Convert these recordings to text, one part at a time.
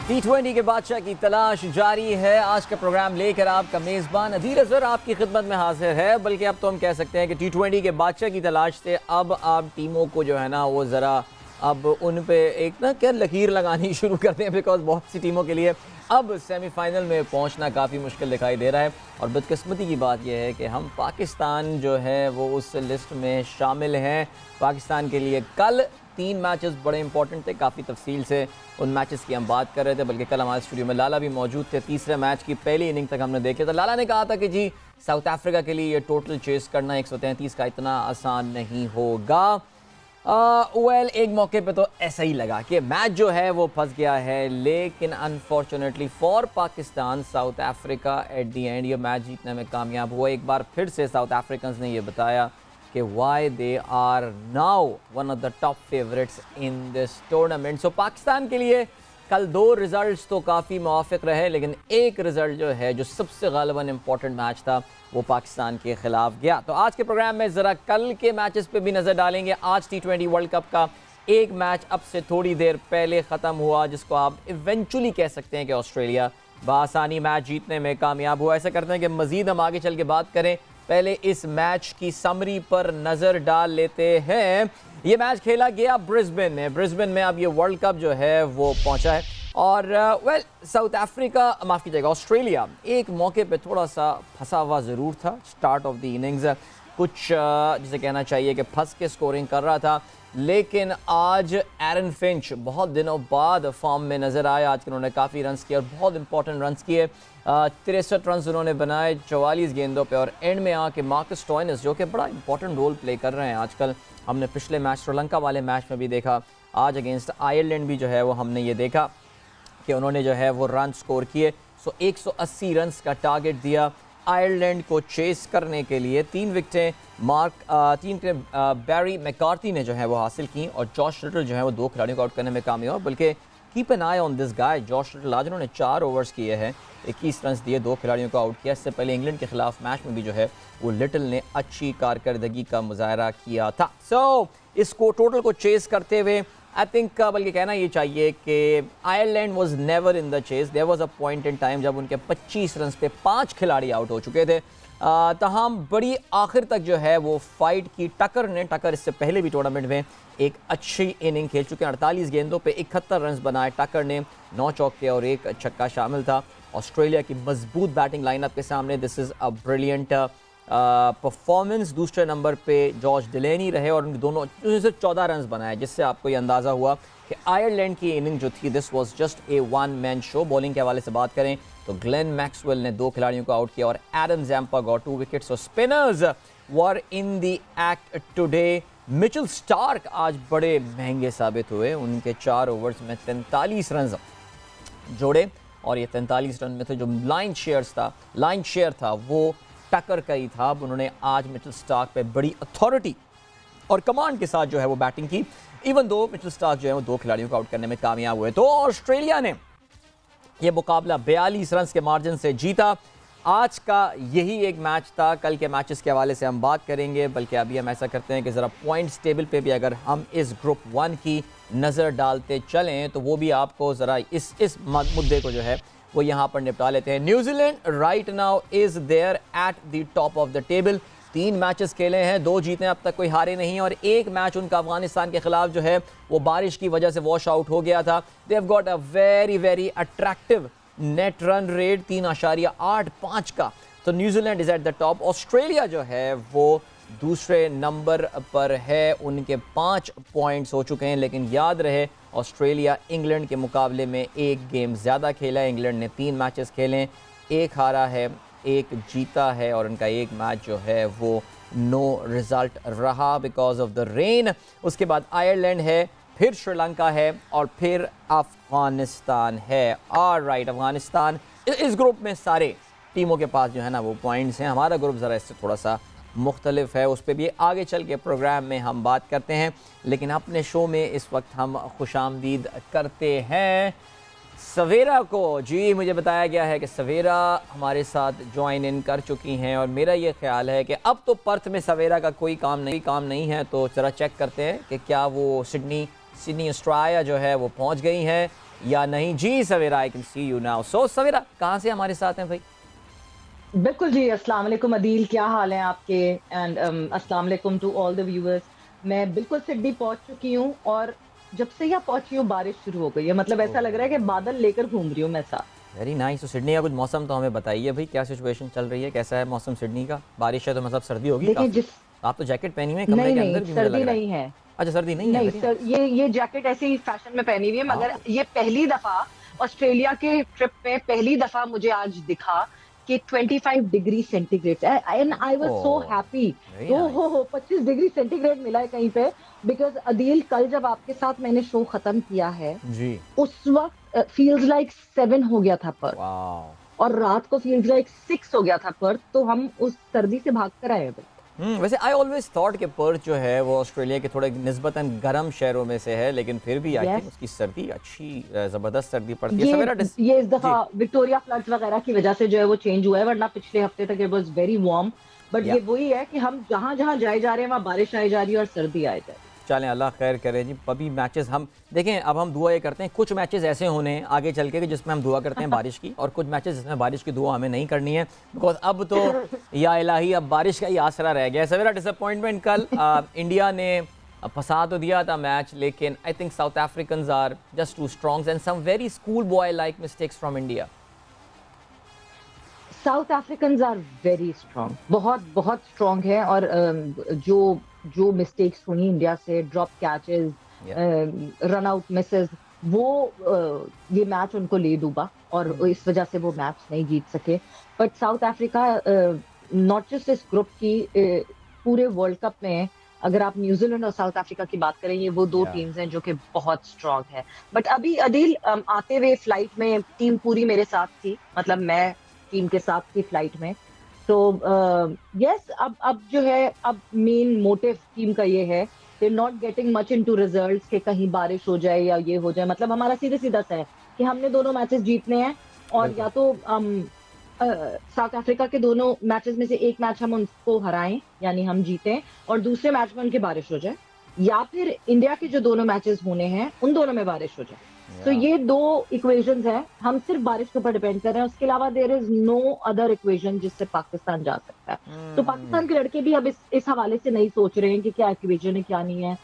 T20 के बादशाह की तलाश जारी है। आज का प्रोग्राम लेकर आपका मेज़बान अदील अज़हर आपकी खिदमत में हाजिर है। बल्कि अब तो हम कह सकते हैं कि T20 के बादशाह की तलाश से अब आप टीमों को जो है ना वो ज़रा अब उन पे एक ना क्या लकीर लगानी शुरू करते हैं, बिकॉज बहुत सी टीमों के लिए अब सेमीफाइनल में पहुंचना काफ़ी मुश्किल दिखाई दे रहा है। और बदकिस्मती की बात यह है कि हम पाकिस्तान जो है वो उस लिस्ट में शामिल हैं। पाकिस्तान के लिए कल 3 मैचेस बड़े इंपॉर्टेंट थे, काफ़ी तफसील से उन मैचेस की हम बात कर रहे थे। बल्कि कल हमारे स्टूडियो में लाला भी मौजूद थे। तीसरे मैच की पहली इनिंग तक हमने देखे तो लाला ने कहा था कि जी साउथ अफ्रीका के लिए ये टोटल चेस करना 133 का इतना आसान नहीं होगा। एक मौके पे तो ऐसा ही लगा कि मैच जो है वो फंस गया है, लेकिन unfortunately for Pakistan south Africa at the and ये मैच जीतने में कामयाब हुआ। एक बार फिर से साउथ अफ्रीकन्स ने ये बताया कि why they are now one of the top favourites in this tournament. So Pakistan के लिए कल 2 रिजल्ट्स तो काफ़ी मुवाफिक रहे, लेकिन एक रिजल्ट जो है जो सबसे गालिबन इंपॉर्टेंट मैच था वो पाकिस्तान के खिलाफ गया। तो आज के प्रोग्राम में ज़रा कल के मैचेस पे भी नज़र डालेंगे। आज T20 वर्ल्ड कप का एक मैच अब से थोड़ी देर पहले ख़त्म हुआ, जिसको आप इवेंचुअली कह सकते हैं कि ऑस्ट्रेलिया बआसानी मैच जीतने में कामयाब हुआ। ऐसा करते हैं कि मज़ीद हम आगे चल के बात करें, पहले इस मैच की समरी पर नज़र डाल लेते हैं। ये मैच खेला गया ब्रिस्बेन में। ब्रिस्बेन में अब ये वर्ल्ड कप जो है वो पहुंचा है और साउथ अफ्रीका माफ़ कीजिएगा ऑस्ट्रेलिया एक मौके पे थोड़ा सा फंसा हुआ ज़रूर था। स्टार्ट ऑफ द इनिंग्स कुछ जिसे कहना चाहिए कि फंस के स्कोरिंग कर रहा था, लेकिन आज एरन फिंच बहुत दिनों बाद फॉर्म में नज़र आए। आज उन्होंने काफ़ी रन्स किए और बहुत इंपॉर्टेंट रन्स किए। 63 रन्स उन्होंने बनाए 44 गेंदों पे और एंड में आके मार्कस स्टोइनिस जो कि बड़ा इंपॉर्टेंट रोल प्ले कर रहे हैं आजकल, हमने पिछले मैच श्रीलंका वाले मैच में भी देखा, आज अगेंस्ट आयरलैंड भी जो है वो हमने ये देखा कि उन्होंने जो है वो रन स्कोर किए। सो 180 रन्स का टारगेट दिया आयरलैंड को चेस करने के लिए। 3 विकेटें बैरी मैकार्थी ने जो है वो हासिल की और जॉश लिटल जो है वो 2 खिलाड़ियों को आउट करने में कामयाब। बल्कि keep an I on this guy Josh little, आज उन्होंने 4 ओवर्स किए हैं, 21 रन दिए, 2 खिलाड़ियों को आउट किया। इससे पहले इंग्लैंड के खिलाफ मैच में भी जो है वो लिटल ने अच्छी कारकर्दगी का मुजाहरा किया था। सो इसको टोटल को चेस करते हुए आई थिंक बल्कि कहना ये चाहिए कि Ireland was never in the chess. There was a point in time जब उनके 25 रन पे 5 खिलाड़ी आउट हो चुके थे। तमाम बड़ी आखिर तक जो है वो फाइट की। टकर इससे पहले भी टूर्नामेंट में एक अच्छी इनिंग खेल चुके हैं। 48 गेंदों पे 71 रन बनाए टकर ने, 9 चौके और 1 छक्का शामिल था। ऑस्ट्रेलिया की मजबूत बैटिंग लाइनअप के सामने this is a brilliant performance. दूसरे नंबर पे जॉर्ज डिलेनी रहे और उन दोनों से 14 रन बनाए, जिससे आपको ये अंदाज़ा हुआ कि आयरलैंड की इनिंग जो थी this was just a one man show. Bowling के हवाले से बात करें तो ग्लेन मैक्सवेल ने 2 खिलाड़ियों को आउट किया और एडम जैम्पा गॉट 2 विकेट्स। और spinners were in the act today. Mitchell Starc आज बड़े महंगे साबित हुए, उनके 4 ओवर्स में 43 रन जोड़े और ये 43 रन में तो जो लाइन शेयर था वो टक्कर का ही था। अब उन्होंने आज मिचेल स्टार्क पे बड़ी अथॉरिटी और कमांड के साथ जो है वो बैटिंग की। इवन दो मिचेल स्टार्क जो है वो 2 खिलाड़ियों को आउट करने में कामयाब हुए। तो ऑस्ट्रेलिया ने ये मुकाबला 42 रन के मार्जिन से जीता। आज का यही एक मैच था। कल के मैचेस के हवाले से हम बात करेंगे, बल्कि अभी हम ऐसा करते हैं कि ज़रा पॉइंट्स टेबल पे भी अगर हम इस ग्रुप 1 की नज़र डालते चलें तो वो भी आपको ज़रा इस मुद्दे को जो है वो यहाँ पर निपटा लेते हैं। New Zealand right now is there at the top of the table. 3 matches खेले हैं, 2 जीते, अब तक कोई हारे नहीं और एक मैच उनका अफगानिस्तान के खिलाफ जो है वो बारिश की वजह से वॉश आउट हो गया था। They have got a very very attractive net run rate 3.85 का। तो New Zealand is eight the top. Australia जो है वो दूसरे नंबर पर है, उनके 5 पॉइंट्स हो चुके हैं, लेकिन याद रहे ऑस्ट्रेलिया इंग्लैंड के मुकाबले में 1 गेम ज़्यादा खेला है। इंग्लैंड ने 3 मैचेस खेले, 1 हारा है, 1 जीता है और उनका एक मैच जो है वो नो रिज़ल्ट रहा बिकॉज ऑफ द रेन। उसके बाद आयरलैंड है, फिर श्रीलंका है और फिर अफ़गानिस्तान है। ऑलराइट, अफ़गानिस्तान इस ग्रुप में सारे टीमों के पास जो है ना वो पॉइंट्स हैं। हमारा ग्रुप ज़रा इससे थोड़ा सा मुख्तलिफ है, उस पर भी आगे चल के प्रोग्राम में हम बात करते हैं। लेकिन अपने शो में इस वक्त हम खुशामदीद करते हैं सवेरा को। जी मुझे बताया गया है कि सवेरा हमारे साथ ज्वाइन इन कर चुकी हैं और मेरा ये ख्याल है कि अब तो पर्थ में सवेरा का कोई काम नहीं है। तो ज़रा चेक करते हैं कि क्या वो सिडनी ऑस्ट्रेलिया जो है वो पहुंच गई हैं या नहीं? जी Savera, I can see you now. So Savera कहाँ से हमारे साथ हैं भाई? बिल्कुल जी। अस्सलाम वालेकुम अदील, क्या हाल है आपके? एंड अस्सलाम वालेकुम टू ऑल द व्यूअर्स। मैं बिल्कुल सिडनी पहुंच चुकी हूँ और जब से यहाँ पहुंची हूँ बारिश शुरू हो गई है। मतलब ऐसा लग रहा है कि बादल लेकर घूम रही हूँ मैं साथ। Very nice. तो सिडनी का कुछ मौसम तो हमें बताइए भाई, क्या सिचुएशन चल रही है, कैसा है मौसम सिडनी का? बारिश है तो मतलब सर्दी होगी देखिए काफ़ी। जिस आप तो जैकेट पहनी हुई है कमरे नहीं के नहीं, अंदर भी, मुझे लग सर्दी रहा है। नहीं है। अच्छा सर्दी नहीं है, नहीं वेरी सर, ये जैकेट ऐसे ही फैशन में पहनी हुई है, मगर नाइस। ये पहली दफा ऑस्ट्रेलिया के ट्रिप में पहली दफा मुझे आज दिखा कि 25 degree centigrade and I was so oh happy. Very तो नाइस। हो 25 डिग्री सेंटीग्रेड मिला है कहीं पे। बिकॉज अदील, कल जब आपके साथ मैंने शो खत्म किया है, जी। उस वक्त फील्स लाइक 7 हो गया था पर, वाह। और रात को फील्स लाइक 6 हो गया था पर। तो हम उस सर्दी से भाग कर आए हैं बिल्कुल। वैसे आई ऑलवेज थॉट कि पर्थ जो है वो ऑस्ट्रेलिया के थोड़े निस्बतन गर्म शहरों में से है, लेकिन फिर भी आई थिंक यस। उसकी सर्दी अच्छी, ज़बरदस्त सर्दी पड़ती है ये सवेरा डिस। ये इस दफा जी। विक्टोरिया फ्लड्स वगैरह की वजह से जो है वो चेंज हुआ है, वरना पिछले हफ्ते तक it was very warm. But या ये वही है कि हम जहां जहां जाए जा रहे हैं वहां बारिश आई जा रही है और सर्दी आई जा रही चलें, अल्लाह खैर करे जी। अभी मैचेस हम देखें, अब हम दुआ ये करते हैं कुछ मैचेस ऐसे होने हैं आगे चल के कि जिसमें हम दुआ करते हैं बारिश की, और कुछ मैचेस जिसमें बारिश की दुआ हमें नहीं करनी है, बिकॉज अब तो है। या इलाही अब बारिश का ही आसरा रह गया है। सवेरा डिसअपॉइंटमेंट कल इंडिया ने फंसा तो दिया था मैच, लेकिन I think South African are just too strong and some very school boy like mistakes from India. South African are very strong, बहुत बहुत स्ट्रांग है। और जो जो मिस्टेक्स हुई इंडिया से, drop catches, run out Mrs, वो ये मैच उनको ले डूबा और इस वजह से वो मैच नहीं जीत सके। But south Africa not just इस ग्रुप की, पूरे वर्ल्ड कप में अगर आप न्यूजीलैंड और साउथ अफ्रीका की बात करें, ये वो दो या टीम्स हैं जो कि बहुत स्ट्रांग है। बट अभी अदील, आते हुए फ्लाइट में टीम पूरी मेरे साथ थी, मतलब मैं टीम के साथ थी फ्लाइट में। तो यस, अब जो है, अब मेन मोटिव टीम का ये है, they not getting much into results कि कहीं बारिश हो जाए या ये हो जाए। मतलब हमारा सीधे सीधा सा है कि हमने दोनों मैचेस जीतने हैं, और बिल्कुल। या तो साउथ अफ्रीका के दोनों मैचेस में से एक मैच हम उनको हराएं, यानी हम जीतें, और दूसरे मैच में उनकी बारिश हो जाए, या फिर इंडिया के जो दोनों मैचेस होने हैं उन दोनों में बारिश हो जाए। तो या ये दो इक्वेशंस हैं, हम सिर्फ बारिश के ऊपर डिपेंड कर रहे हैं। उसके अलावा there is no other equation जिससे पाकिस्तान जा सकता है। तो पाकिस्तान के लड़के भी अब इस हवाले से नहीं सोच रहे हैं कि क्या इक्वेशन है क्या नहीं है।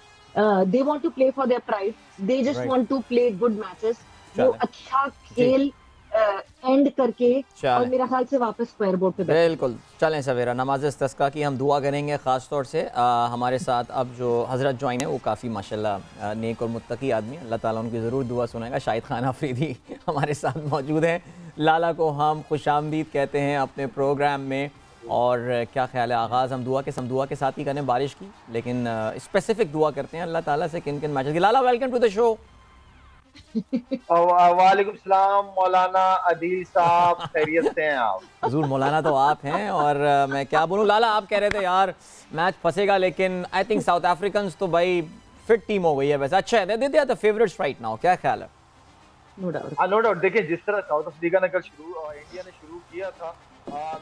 They want to play for their pride, they just right. Want to play good matches. वो चलें। अच्छा जी। खेल एंड करके, और चलें, मेरा ख्याल से वापस स्क्वायर बोर्ड पे बैठे। बिल्कुल। चलें सवेरा, नमाज इस्तिस्का की हम दुआ करेंगे ख़ास तौर से। हमारे साथ अब जो हज़रत ज्वाइन है वो काफ़ी माशाल्लाह नेक और मुत्तकी आदमी है, अल्लाह ताला उनकी ज़रूर दुआ सुनेगा। शाहिद खान आफरीदी हमारे साथ मौजूद हैं। लाला को हम खुशामदीद कहते हैं अपने प्रोग्राम में। और क्या ख्याल है, आगाज़ हम दुआ के साथ ही करें बारिश की, लेकिन स्पेसिफ़िक दुआ करते हैं अल्लाह ताला से किन किन मैचेस की। लाला वेलकम टू द शो। वालेकुम सलाम मौलाना अदील साहब, खैरियत से हैं आप? हजूर मौलाना तो आप हैं, और मैं क्या बोलूँ। लाला आप कह रहे थे यार मैच फंसेगा, लेकिन आई थिंक साउथ अफ्रीकन तो भाई फिट टीम हो गई है। वैसे अच्छा है, they the favourites right now, क्या ख्याल है? No doubt. No doubt. देखिए, जिस तरह साउथ अफ्रीका ने कल इंडिया ने शुरू किया था,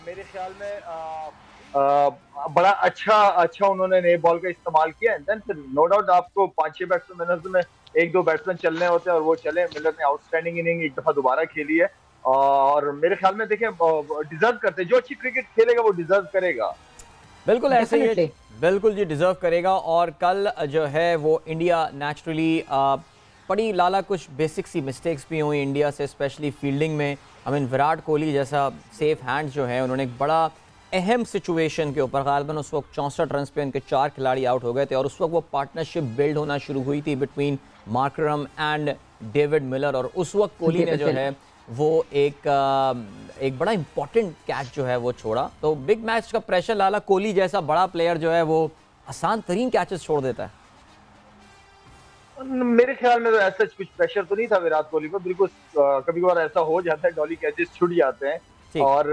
मेरे ख्याल में बड़ा अच्छा अच्छा उन्होंने नए बॉल का इस्तेमाल किया। एंड देन फिर नो डाउट आपको 5-6 बैट्समैन में एक दो बैट्समैन चलने होते हैं, और वो चले। मिलर ने आउटस्टैंडिंग इनिंग एक दफा दोबारा खेली है, और मेरे ख्याल में देखें डिजर्व करते हैं। जो अच्छी क्रिकेट खेलेगा वो डिजर्व करेगा। बिल्कुल ऐसे ही है। डेफिनेटली। बिल्कुल जी, डिज़र्व करेगा। और कल जो है वो इंडिया नेचुरली पड़ी लाला, कुछ बेसिक सी मिस्टेक्स भी हुई इंडिया से, स्पेशली फील्डिंग में। आई मीन विराट कोहली जैसा सेफ हैंड जो है, उन्होंने एक बड़ा अहम सिचुएशन के ऊपर, गालिबन उस वक्त 64 रन पे उनके 4 खिलाड़ी आउट हो गए थे, और उस वक्त वो पार्टनरशिप बिल्ड होना शुरू हुई थी between Markram and David Miller. और उस वक्त कोहली ने जो है वो एक बड़ा इंपॉर्टेंट कैच जो है वो छोड़ा। तो बिग मैच का प्रेशर, लाला कोहली जैसा बड़ा प्लेयर जो है वो आसान तरीन कैचेस छोड़ देता है। मेरे ख्याल में तो ऐसा कुछ प्रेशर तो नहीं था विराट कोहली को। बिल्कुल कभी कभार ऐसा हो जाता है, डॉली कैचेस छूट जाते हैं। ठीक। और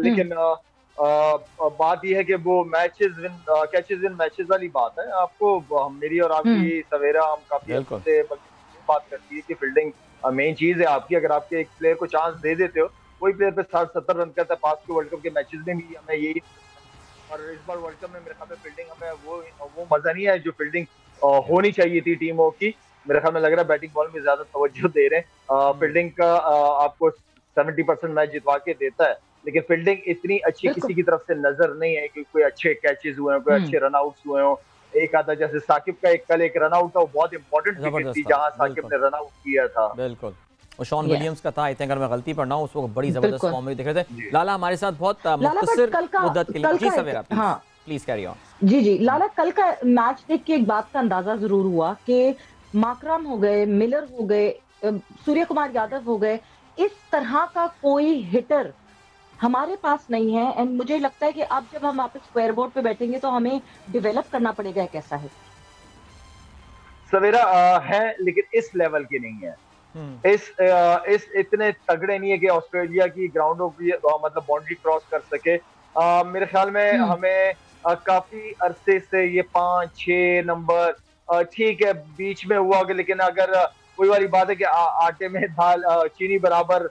लेकिन बात यह है कि वो कैचेस विन मैचेस वाली बात है। आपको मेरी और हम्म। आपकी सवेरा, हम काफी बिल्कुल। अच्छे से बात करती है कि फील्डिंग मेन चीज है आपकी। अगर आपके एक प्लेयर को चांस दे देते हो, कोई प्लेयर पे 60-70 रन करता है, पास के वर्ल्ड कप के मैचेस में भी हमें यही। और इस बार वर्ल्ड कप में मेरे ख्याल में फील्डिंग हमें वो मजा नहीं है जो फील्डिंग होनी चाहिए थी टीमों की। मेरे ख्याल में लग रहा है बैटिंग बॉल में ज्यादा तवज्जो दे रहे हैं। फील्डिंग का आपको 70% मैच जितवा के देता है, लेकिन फील्डिंग इतनी अच्छी किसी की तरफ से नजर नहीं है कि कोई अच्छे कैचेस हुए हों, कोई अच्छे रन आउट्स हुए हों। एक आधा जैसे साकिब का कल एक रन आउट था, वो बहुत इंपॉर्टेंट विकेट थी जहां साकिब ने रन आउट किया था। बिल्कुल, और शॉन विलियम्स का था, आई थिंक, अगर मैं गलती पढ़ रहा हूँ, उसको बड़ी जबरदस्त फॉर्म में दिख रहे थे। लाला हमारे साथ बहुत मुख्तसर मुद्दत के लिए, जी सवेरा प्लीज कैरी ऑन। जी लाला, कल का मैच देख के एक बात का अंदाजा जरूर हुआ कि माकरम हो गए, मिलर हो गए, सूर्य कुमार यादव हो गए, इस तरह का कोई हिटर हमारे पास नहीं है। एंड मुझे लगता है कि अब जब हम वापस स्क्वायर बोर्ड पे बैठेंगे तो हमें डेवलप करना पड़ेगा एक ऐसा है। सवेरा है, लेकिन इस लेवल के नहीं है। इस इतने तगड़े नहीं है कि ऑस्ट्रेलिया की ग्राउंडों की मतलब बाउंड्री क्रॉस कर सके। मेरे ख्याल में हमें काफी अरसे से ये 5-6 नंबर ठीक है बीच में हुआ, लेकिन अगर कोई वाली बात है कि आटे में दाल चीनी बराबर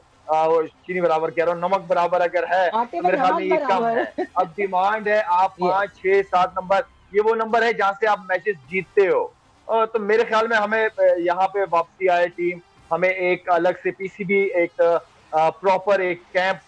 कह रहा हूँ, नमक बराबर अगर है तो मेरे ख्याल में ये कम है। अब डिमांड है आप 5-6-7 नंबर, ये वो नंबर है जहां से आप मैचेस जीतते हो। तो मेरे ख्याल में हमें यहाँ पे वापसी आए टीम, हमें एक अलग से पीसीबी, एक प्रॉपर एक कैंप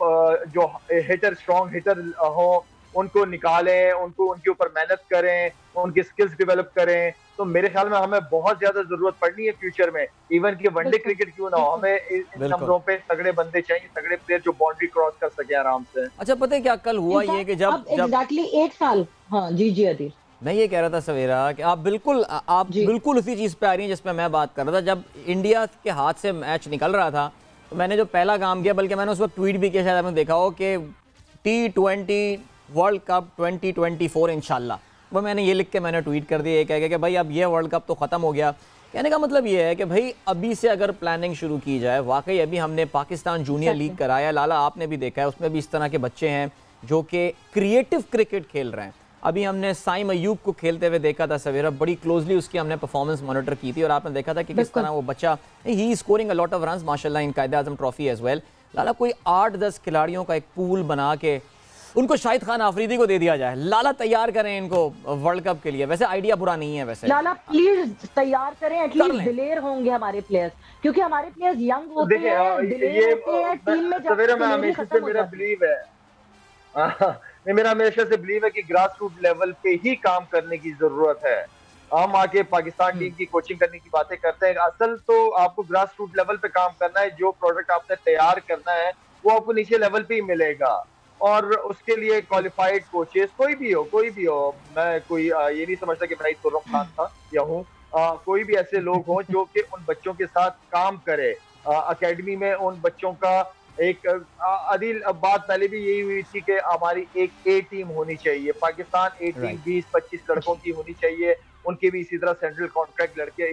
जो हिटर, स्ट्रॉन्ग हिटर हो, उनको निकालें, उनको उनके ऊपर मेहनत करें, उनकी स्किल्स डेवलप करें। तो मेरे ख्याल में हमें बहुत ज्यादा जरूरत पड़नी है फ्यूचर में, इवन कि वनडे क्रिकेट क्यों ना हो, हमें इन नंबरों पे तगड़े बंदे चाहिए, तगड़े प्लेयर जो बाउंड्री क्रॉस कर सके आराम से। अच्छा, पता है क्या कल हुआ ये कि जब एग्जैक्टली 1 साल, हाँ जी अदील, मैं ये कह रहा था सवेरा कि आप बिल्कुल उसी चीज़ पे आ रही हैं जिस पे मैं बात कर रहा था। जब इंडिया के हाथ से मैच निकल रहा था तो मैंने जो पहला काम किया, बल्कि मैंने उस वक्त ट्वीट भी किया, शायद आपने देखा हो, कि T20 वर्ल्ड कप 2024 इंशाल्लाह, वो मैंने ये लिख के मैंने ट्वीट कर दिया, कह के कि भाई अब ये वर्ल्ड कप तो ख़त्म हो गया। कहने का मतलब ये है कि भाई अभी से अगर प्लानिंग शुरू की जाए, वाकई अभी हमने पाकिस्तान जूनियर लीग कराया, लाला आपने भी देखा है, उसमें भी इस तरह के बच्चे हैं जो कि क्रिएटिव क्रिकेट खेल रहे हैं। अभी हमने साइम अयूब को खेलते हुए देखा था सवेरा, बड़ी क्लोजली उसकी हमने परफॉर्मेंस मॉनिटर की थी, और आपने देखा था कि किस तरह वो बच्चा, he is scoring a lot of runs माशाल्लाह इन कायद-ए-आज़म ट्रॉफी एज वेल। लाला कोई 8-10 खिलाड़ियों का एक पूल बना के उनको शाहिद खान आफरीदी को दे दिया जाए, लाला तैयार करें इनको वर्ल्ड कप के लिए। वैसे आइडिया बुरा नहीं है, वैसे लाला प्लीज तैयार करें, एटलीस्ट दिलेर होंगे हमारे प्लेयर्स, क्योंकि हमारे प्लेयर्स यंग होते हैं, दिलेर होते हैं, टीम में सवेरा में हमेशा से मेरा बिलीव है, मेरा हमेशा से बिलीव है कि ग्रास रूट लेवल पे ही काम करने की जरूरत है। हम आके पाकिस्तान टीम की कोचिंग करने की बातें करते हैं, असल तो आपको ग्रास रूट लेवल पे काम करना है। जो प्रोडक्ट आपने तैयार करना है वो आपको नीचे लेवल पे ही मिलेगा, और उसके लिए क्वालिफाइड कोचेस कोई भी हो, मैं कोई ये नहीं समझता कि भाई खुर्रम खान था या हूँ, कोई भी ऐसे लोग हों जो कि उन बच्चों के साथ काम करे अकेडमी में। उन बच्चों का एक अदील बात पहले भी यही हुई थी कि हमारी एक ए टीम होनी चाहिए, पाकिस्तान ए टीम 20-25 लड़कों की होनी चाहिए, उनके भी इसी तरह सेंट्रल कॉन्ट्रैक्ट लड़के,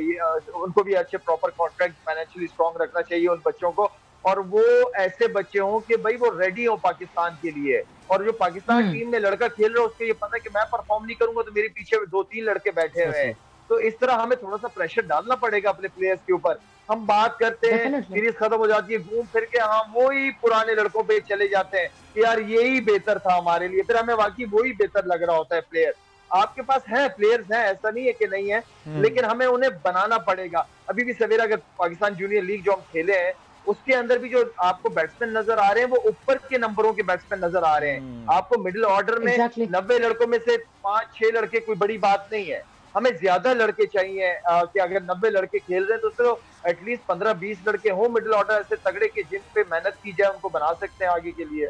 उनको भी अच्छे प्रॉपर कॉन्ट्रैक्ट फाइनेंशियली स्ट्रॉन्ग रखना चाहिए उन बच्चों को, और वो ऐसे बच्चे हों कि भाई वो रेडी हो पाकिस्तान के लिए। और जो पाकिस्तान टीम में लड़का खेल रहा है उसको ये पता है कि मैं परफॉर्म नहीं करूंगा तो मेरे पीछे 2-3 लड़के बैठे हुए हैं। तो इस तरह हमें थोड़ा सा प्रेशर डालना पड़ेगा अपने प्लेयर्स के ऊपर। हम बात करते हैं, सीरीज खत्म हो जाती है, घूम फिर के हम वही पुराने लड़कों पे चले जाते हैं कि यार यही बेहतर था हमारे लिए, फिर हमें वाकई वही बेहतर लग रहा होता है। प्लेयर आपके पास है, प्लेयर्स हैं, ऐसा नहीं है कि नहीं है, लेकिन हमें उन्हें बनाना पड़ेगा। अभी भी सवेरा अगर पाकिस्तान जूनियर लीग जो हम खेले हैं उसके अंदर भी जो आपको बैट्समैन नजर आ रहे हैं वो ऊपर के नंबरों के बैट्समैन नजर आ रहे हैं। आपको मिडिल ऑर्डर में 90 लड़कों में से 5-6 लड़के कोई बड़ी बात नहीं है, हमें ज्यादा लड़के चाहिए कि अगर 90 लड़के खेल रहे हैं तो एटलीस्ट 15-20 लड़के हों मिडिल ऑर्डर ऐसे तगड़े के जिन पे मेहनत की जाए, उनको बना सकते हैं आगे के लिए।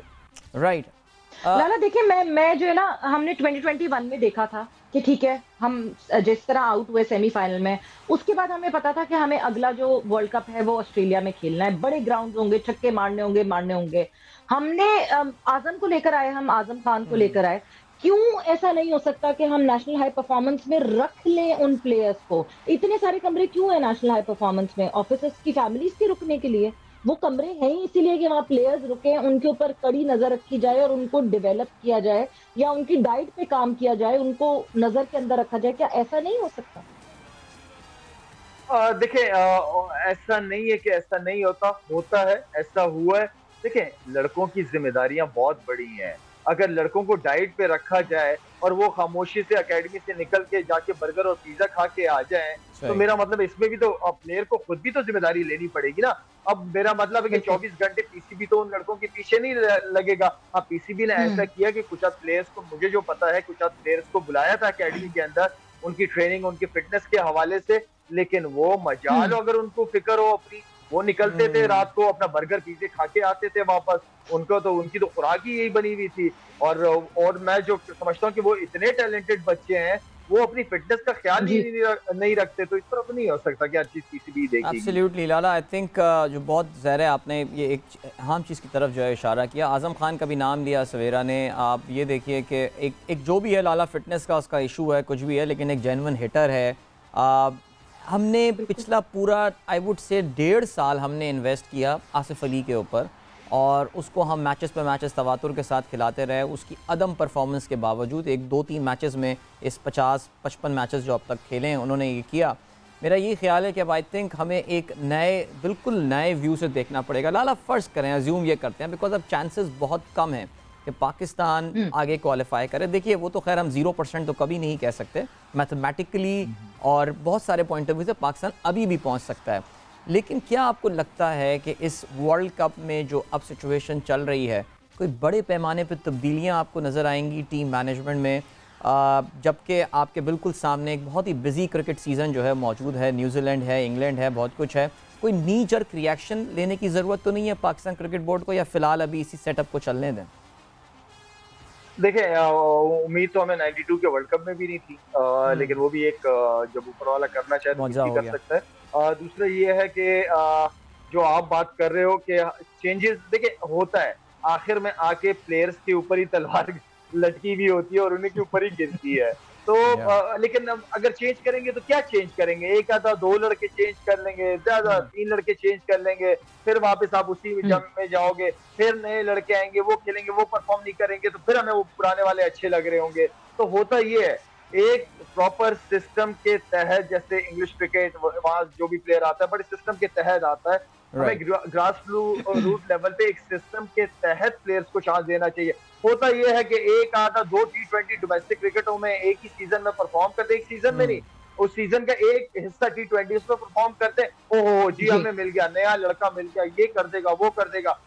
राइट लाला देखिए, मैं जो है ना, हमने 2021 में देखा था कि ठीक है हम जिस तरह आउट हुए सेमीफाइनल में, उसके बाद हमें पता था कि हमें अगला जो वर्ल्ड कप है वो ऑस्ट्रेलिया में खेलना है, बड़े ग्राउंड होंगे, छक्के मारने होंगे। हमने आजम को लेकर आए, हम आजम खान को लेकर आए। क्यों ऐसा नहीं हो सकता कि हम नेशनल हाई परफॉर्मेंस में रख लें उन प्लेयर्स को? इतने सारे कमरे क्यों है नेशनल हाई परफॉर्मेंस में? ऑफिसर्स की फैमिलीज के रुकने के लिए वो कमरे हैं ही इसीलिए कि वहाँ प्लेयर्स रुके, उनके ऊपर कड़ी नजर रखी जाए और उनको डेवलप किया जाए, या उनकी डाइट पे काम किया जाए, उनको नजर के अंदर रखा जाए। क्या ऐसा नहीं हो सकता? देखिए ऐसा नहीं है कि ऐसा नहीं होता है, ऐसा हुआ है। देखिए लड़कों की जिम्मेदारियां बहुत बड़ी हैं, अगर लड़कों को डाइट पे रखा जाए और वो खामोशी से एकेडमी से निकल के जाके बर्गर और पिज्जा खा के आ जाए, तो मेरा मतलब इसमें भी तो प्लेयर को खुद भी तो जिम्मेदारी लेनी पड़ेगी ना। अब मेरा मतलब है कि 24 घंटे पीसीबी तो उन लड़कों के पीछे नहीं लगेगा। हाँ, पीसीबी ने ऐसा किया कि कुछ प्लेयर्स को, मुझे जो पता है, कुछ प्लेयर्स को बुलाया था एकेडमी के अंदर उनकी ट्रेनिंग उनकी फिटनेस के हवाले से, लेकिन वो मजाल अगर उनको फिक्र हो अपनी, वो निकलते थे रात को अपना बर्गर पिज्जे खा के आते थे वापस। उनको तो उनकी तो खुराक ही यही बनी हुई थी। और मैं जो समझता हूँ कि वो इतने टैलेंटेड बच्चे हैं, वो अपनी फिटनेस का ख्याल ही नहीं रखते, तो इस तरफ नहीं हो सकता कि हर चीज पीसीबी देखेगी। एब्सोल्युटली लाला, आई थिंक जो बहुत ज़ाहिर है आपने ये एक अहम चीज़ की तरफ जो है इशारा किया। आज़म खान का भी नाम लिया सवेरा ने। आप ये देखिए कि एक जो भी है लाला, फिटनेस का उसका इशू है कुछ भी है, लेकिन एक जेन्युइन हिटर है। हमने पिछला पूरा आई वुड से 1.5 साल हमने इन्वेस्ट किया आसिफ अली के ऊपर, और उसको हम मैचेस पे मैचेस तवातुर के साथ खिलाते रहे। उसकी अदम परफॉर्मेंस के बावजूद एक 2-3 मैचेस में इस 50-55 मैचेस जो अब तक खेले हैं उन्होंने ये किया। मेरा ये ख्याल है कि अब आई थिंक हमें एक बिल्कुल नए व्यू से देखना पड़ेगा। लाला फ़र्ज़ करें, अज्यूम ये करते हैं, बिकॉज अब चांसेस बहुत कम हैं कि पाकिस्तान आगे क्वालिफाई करे। देखिए वो तो खैर हम 0% तो कभी नहीं कह सकते मैथमेटिकली, और बहुत सारे पॉइंट ऑफ व्यू से पाकिस्तान अभी भी पहुंच सकता है। लेकिन क्या आपको लगता है कि इस वर्ल्ड कप में जो अब सिचुएशन चल रही है, कोई बड़े पैमाने पर तब्दीलियां आपको नज़र आएंगी टीम मैनेजमेंट में, जबकि आपके बिल्कुल सामने एक बहुत ही बिजी क्रिकेट सीज़न जो है मौजूद है, न्यूजीलैंड है, इंग्लैंड है, बहुत कुछ है। कोई नी जर्क रिएक्शन लेने की ज़रूरत तो नहीं है पाकिस्तान क्रिकेट बोर्ड को, या फ़िलहाल अभी इसी सेटअप को चलने दें? देखिए, उम्मीद तो हमें 92 के वर्ल्ड कप में भी नहीं थी, लेकिन वो भी एक जब ऊपर वाला करना चाहे तो कुछ भी कर सकता है। दूसरा ये है कि जो आप बात कर रहे हो कि चेंजेस, देखिए होता है, आखिर में आके प्लेयर्स के ऊपर ही तलवार लटकी भी होती है और उन्हीं के ऊपर ही गिरती है। तो लेकिन अब अगर चेंज करेंगे तो क्या चेंज करेंगे? एक आधा 2 लड़के चेंज कर लेंगे, ज्यादा 3 लड़के चेंज कर लेंगे, फिर वापस आप उसी जंग में जाओगे, फिर नए लड़के आएंगे, वो खेलेंगे, वो परफॉर्म नहीं करेंगे, तो फिर हमें वो पुराने वाले अच्छे लग रहे होंगे। तो होता ये है, एक प्रॉपर सिस्टम के तहत, जैसे इंग्लिश क्रिकेट वहां जो भी प्लेयर आता है बड़े सिस्टम के तहत आता है, हमें ग्रास रूट लेवल पे एक सिस्टम के तहत प्लेयर्स को चांस देना चाहिए। होता यह है कि एक आधा 2 T20 डोमेस्टिक क्रिकेटों में एक ही सीजन में परफॉर्म करते, एक सीजन में नहीं, उस सीजन का एक हिस्सा T20 उसमें परफॉर्म करते, ओहो जी हमें मिल गया, नया लड़का मिल गया, ये कर देगा, वो कर देगा।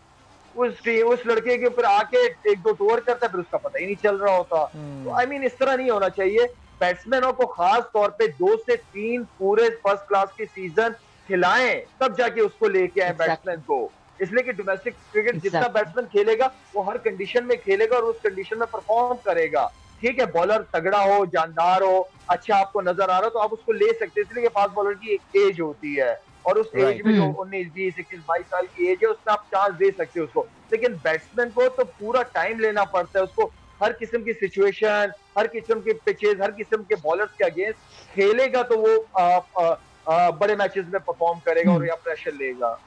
उस लड़के के ऊपर आके 1-2 टूर करता है, फिर उसका पता ही नहीं चल रहा होता। तो आई मीन इस तरह नहीं होना चाहिए। बैट्समैनों को खास तौर पे 2 से 3 पूरे फर्स्ट क्लास के सीजन खिलाएं, तब जाके उसको लेके आए बैट्समैन को। इसलिए कि डोमेस्टिक क्रिकेट जितना बैट्समैन खेलेगा वो हर कंडीशन में खेलेगा और उस कंडीशन में परफॉर्म करेगा। ठीक है, बॉलर तगड़ा हो, जानदार हो, अच्छा आपको नजर आ रहा हो तो आप उसको ले सकते हैं, इसलिए कि फास्ट बॉलर की एक एज होती है, और उस एज में जो 19, 20, 21, 22 साल की एज है उसमें आप चांस दे सकते हो उसको। लेकिन बैट्समैन को तो पूरा टाइम लेना पड़ता है, उसको हर किस्म की सिचुएशन, हर किस्म के पिचेस, हर किस्म के बॉलर्स के अगेंस्ट खेलेगा तो वो बड़े मैचेस में परफॉर्म करेगा और या प्रेशर लेगा।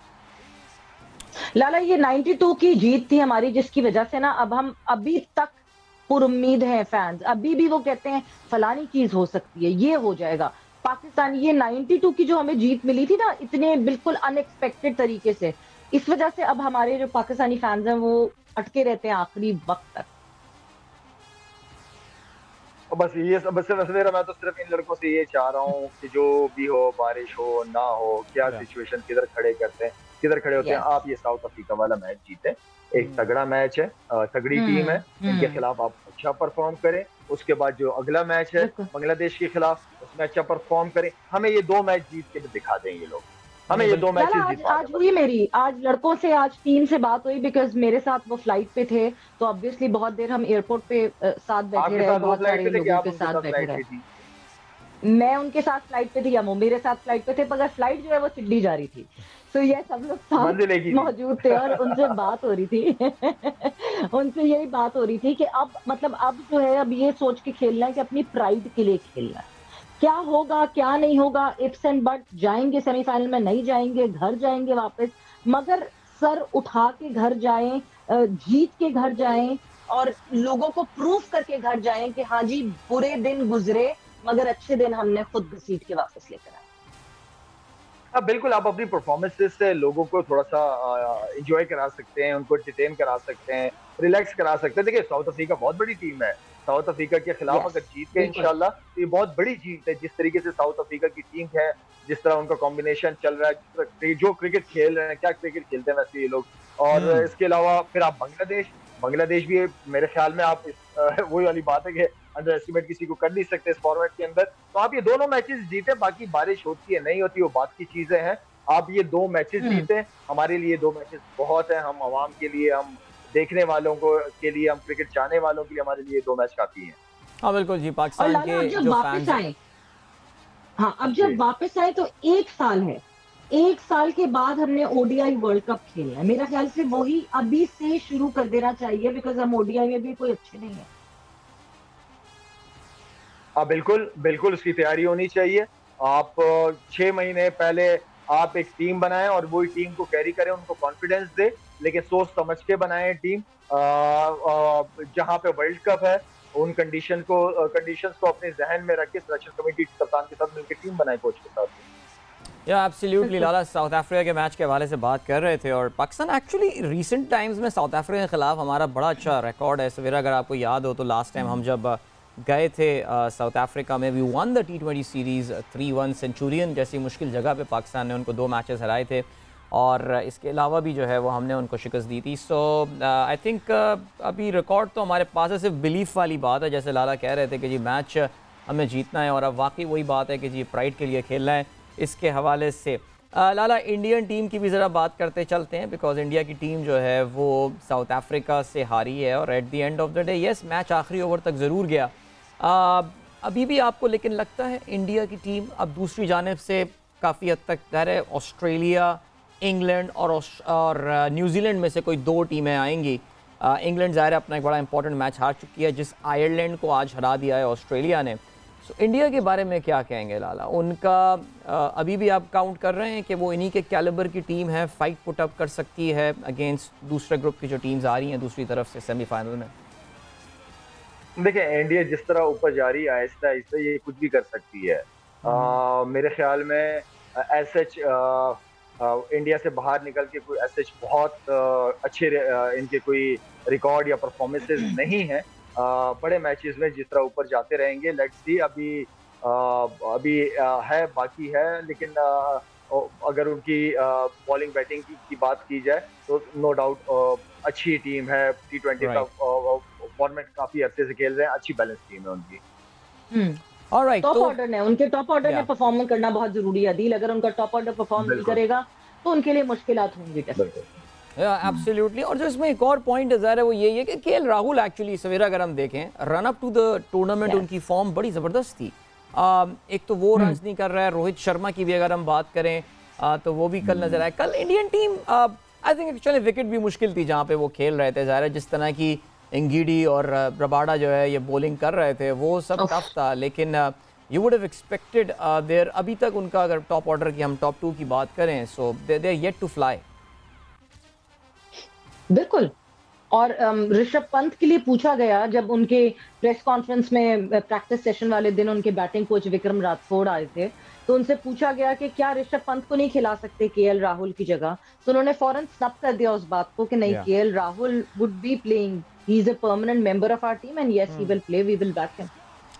लाला, ये 92 की जीत थी हमारी, जिसकी वजह से ना अब हम अभी तक पुरुम्मीद हैं फैंस। अभी भी वो कहते हैं फलानी चीज हो सकती है, ये हो जाएगा। पाकिस्तान, ये 92 की जो हमें जीत मिली थी ना, इतने बिल्कुल अनएक्सपेक्टेड तरीके से, इस वजह से अब हमारे जो पाकिस्तानी फैंस हैं वो अटके रहते हैं आखिरी वक्त तक। बस ये सब, बस मेरा, मैं तो सिर्फ इन लड़कों से ये चाह रहा हूँ कि जो भी हो, बारिश हो ना हो, क्या सिचुएशन किधर खड़े करते हैं, किधर खड़े होते हैं, आप ये साउथ अफ्रीका वाला मैच जीते। एक तगड़ा मैच है, तगड़ी टीम है, इनके खिलाफ आप अच्छा परफॉर्म करें। उसके बाद जो अगला मैच है बांग्लादेश के खिलाफ, उसमें अच्छा परफॉर्म करें। हमें ये 2 मैच जीत के दिखा देंगे लोग, हमें ये 2 मैचेस जिता। आज हुई मेरी, आज लड़कों से, आज टीम से बात हुई, बिकॉज मेरे साथ वो फ्लाइट पे थे, तो ऑब्वियसली बहुत देर हम एयरपोर्ट पे साथ बैठे रहे, बहुत सारे लोगों के साथ बैठे रहे। मैं उनके साथ फ्लाइट पे थी या वो मेरे साथ फ्लाइट पे थे, मगर फ्लाइट जो है वो सिडनी जा रही थी, तो ये सब लोग साथ मौजूद थे और उनसे बात हो रही थी उनसे यही बात हो रही थी कि अब मतलब अब जो है, अब ये सोच के खेलना है कि अपनी प्राइड के लिए खेलना है। क्या होगा क्या नहीं होगा, इफ्स एंड बट, जाएंगे सेमीफाइनल में, नहीं जाएंगे, घर जाएंगे वापस, मगर सर उठा के घर जाएं, जीत के घर जाएं और लोगों को प्रूव करके घर जाएं कि हाँ जी, बुरे दिन गुजरे मगर अच्छे दिन हमने खुद घसीट के वापस लेकर आए। हाँ बिल्कुल, आप अपनी परफॉर्मेंसेस से लोगों को थोड़ा सा एंजॉय करा सकते हैं, उनको एंटरटेन करा सकते हैं, रिलैक्स करा सकते हैं। देखिए साउथ अफ्रीका बहुत बड़ी टीम है, साउथ अफ्रीका के खिलाफ अगर जीत गए इंशाल्लाह तो ये बहुत बड़ी जीत है। जिस तरीके से साउथ अफ्रीका की टीम है, जिस तरह उनका कॉम्बिनेशन चल रहा है, जिस तरह जो क्रिकेट खेल रहे हैं, क्या क्रिकेट खेलते हैं वैसे ये लोग। और इसके अलावा फिर आप बांग्लादेश भी मेरे ख्याल में आप वही वाली बात है कि अंडर एस्टिमेट किसी को कर नहीं सकते इस फॉर्मेट के अंदर। तो आप ये दोनों मैचेस जीते, बाकी बारिश होती है नहीं होती वो बात की चीजें हैं। आप ये 2 मैचेस जीते, हमारे लिए 2 मैचेस बहुत है। हम आवाम के लिए, हम देखने वालों को के लिए, हम क्रिकेट चाहने वालों के लिए हमारे लिए 2 मैच काफी हैं। हाँ बिल्कुल जी, पाकिस्तान के जो फैंस आए, हाँ अब जब वापस आए तो 1 साल है, 1 साल के बाद हमने ओडीआई वर्ल्ड कप खेला है। मेरा ख्याल से वही अभी से शुरू कर देना चाहिए, बिकॉज हम ओडीआई में भी कोई अच्छे नहीं है। बिल्कुल बिल्कुल उसकी तैयारी होनी चाहिए। आप 6 महीने पहले आप एक टीम बनाएं और वही टीम को कैरी करें, उनको कॉन्फिडेंस दे, लेकिन सोच समझ के बनाएं टीम। जहां पे वर्ल्ड कप है उन कंडीशंस को अपने जहन में रख के सिलेक्शन कमेटी कप्तान के साथ मिलकर टीम बनाए, कोच के साथ। या एब्सोल्युटली लाला, साउथ अफ्रीका के मैच के हवाले से बात कर रहे थे और पाकिस्तान एक्चुअली रिसेंट टाइम्स में साउथ अफ्रीका के खिलाफ हमारा बड़ा अच्छा रिकॉर्ड है। सवेरा अगर आपको याद हो तो लास्ट टाइम हम जब गए थे साउथ अफ्रीका में, we won the T20 series 3-1। Centurion जैसी मुश्किल जगह पे पाकिस्तान ने उनको 2 मैचेस हराए थे और इसके अलावा भी जो है वो हमने उनको शिकस्त दी थी। सो आई थिंक अभी रिकॉर्ड तो हमारे पास है, सिर्फ बिलीफ वाली बात है। जैसे लाला कह रहे थे कि जी मैच हमें जीतना है और अब वाकई वही बात है कि जी प्राइड के लिए खेलना है। इसके हवाले से लाला इंडियन टीम की भी ज़रा बात करते चलते हैं, बिकॉज इंडिया की टीम जो है वो साउथ अफ्रीका से हारी है और at the end of the day yes match आखिरी ओवर तक ज़रूर गया। अभी भी आपको लेकिन लगता है इंडिया की टीम अब दूसरी जानिब से काफ़ी हद तक ज़ाहिर है ऑस्ट्रेलिया, इंग्लैंड और न्यूजीलैंड में से कोई 2 टीमें आएंगी। इंग्लैंड ज़ाहिर अपना एक बड़ा इंपॉर्टेंट मैच हार चुकी है, जिस आयरलैंड को आज हरा दिया है ऑस्ट्रेलिया ने। सो इंडिया के बारे में क्या कहेंगे लाला? उनका अभी भी आप काउंट कर रहे हैं कि वो इन्हीं के कैलिबर की टीम है, फाइट पुट अप कर सकती है अगेंस्ट दूसरे ग्रुप की जो टीम्स आ रही हैं दूसरी तरफ से सेमीफाइनल में? देखिए इंडिया जिस तरह ऊपर जा रही है आहिस्ता आहिस्ता ये कुछ भी कर सकती है। मेरे ख्याल में एसएच इंडिया से बाहर निकल के कोई एसएच बहुत अच्छे इनके कोई रिकॉर्ड या परफॉर्मेंसेस नहीं है। बड़े मैचेस में जिस तरह ऊपर जाते रहेंगे, लेट्स सी। अभी है, बाकी है, लेकिन अगर उनकी बॉलिंग बैटिंग की बात की जाए तो नो डाउट अच्छी टीम है। T20 का फॉर्मेट काफी अरसे से खेल रहे हैं, अच्छी बैलेंस टीम है उनकी। ऑलराइट, टॉप ऑर्डर ने उनके टॉप ऑर्डर ने परफॉर्म करना बहुत जरूरी है। अदील, अगर उनका टॉप ऑर्डर परफॉर्म नहीं करेगा तो उनके लिए मुश्किलात होंगी टेस्ट। एब्सोल्युटली। और जो इसमें एक और पॉइंट है वो यही है कि केएल राहुल एक्चुअली सवेरा अगर हम देखें run up to the tournament उनकी फॉर्म बड़ी ज़बरदस्त थी। एक तो वो रन नहीं कर रहा है, रोहित शर्मा की भी अगर हम बात करें तो वो भी कल नजर आए। कल Indian team I think actually wicket भी मुश्किल थी जहाँ पे वो खेल रहे थे। ज़ाहिर है जिस तरह की इंगीडी और रबाडा जो है ये बॉलिंग कर रहे थे वो सब टफ था, लेकिन you would have expected there अभी तक उनका अगर टॉप ऑर्डर की हम टॉप 2 की बात करें so they are yet to fly. बिल्कुल। और ऋषभ पंत के लिए पूछा गया जब उनके प्रेस कॉन्फ्रेंस में प्रैक्टिस सेशन वाले दिन उनके बैटिंग कोच विक्रम राठौड़ आए थे, तो उनसे पूछा गया कि क्या ऋषभ पंत को नहीं खिला सकते केएल राहुल की जगह, तो उन्होंने फौरन स्नप कर दिया उस बात को कि नहीं, KL Rahul would be playing, he is a permanent member of our team and yes he will play, we will back him.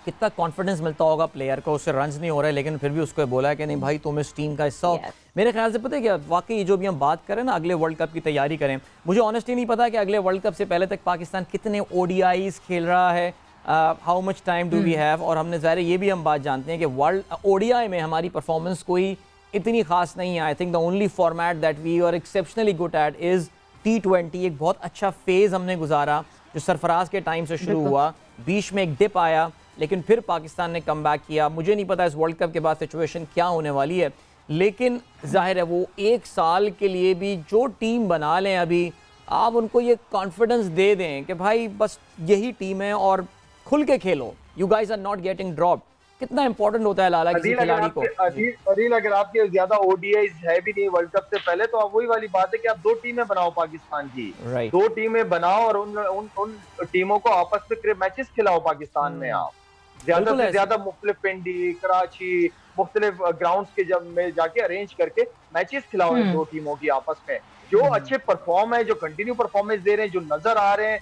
कितना कॉन्फिडेंस मिलता होगा प्लेयर को, उससे रन्स नहीं हो रहे लेकिन फिर भी उसको बोला है कि नहीं भाई तुम इस टीम का हिस्सा हो। मेरे ख्याल से पता है क्या, वाकई जो भी हम बात करें ना अगले वर्ल्ड कप की तैयारी करें, मुझे ऑनेस्टली नहीं पता कि अगले वर्ल्ड कप से पहले तक पाकिस्तान कितने ओडीआईज खेल रहा है, how much time do we have. और हमने ज़ाहिर ये भी हम बात जानते हैं कि वर्ल्ड ओडीआई में हमारी परफॉर्मेंस कोई इतनी खास नहीं है। I think the only format that we are exceptionally good at is T20। एक बहुत अच्छा फेज़ हमने गुजारा जो सरफराज के टाइम से शुरू हुआ, बीच में एक डिप आया लेकिन फिर पाकिस्तान ने कम बैक किया। मुझे नहीं पता इस वर्ल्ड कप के बाद सिचुएशन क्या होने वाली है, लेकिन जाहिर है वो 1 साल के लिए भी जो टीम बना लें अभी, आप उनको ये कॉन्फिडेंस दे दें कि भाई बस यही टीम है और खुल के खेलो, you guys are not getting dropped. कितना इंपॉर्टेंट होता है लाला किसी खिलाड़ी को। अदील, अगर आपके ज्यादा ओडीआईज है भी नहीं वर्ल्ड कप से पहले, तो आप वही वाली बात है कि आप 2 टीमें बनाओ पाकिस्तान की, 2 टीमें बनाओ और उन टीमों को आपस में मैचेस खिलाओ पाकिस्तान में। आप ज्यादा से ज्यादा मुख्तलिफ पिंडी, कराची, मुख्तलिफ ग्राउंड्स के जब में जाके अरेंज करके मैचेस खिलाओ इन 2 टीमों की आपस में। जो अच्छे परफॉर्म है, जो कंटिन्यू परफॉर्मेंस दे रहे हैं, जो नजर आ रहे हैं,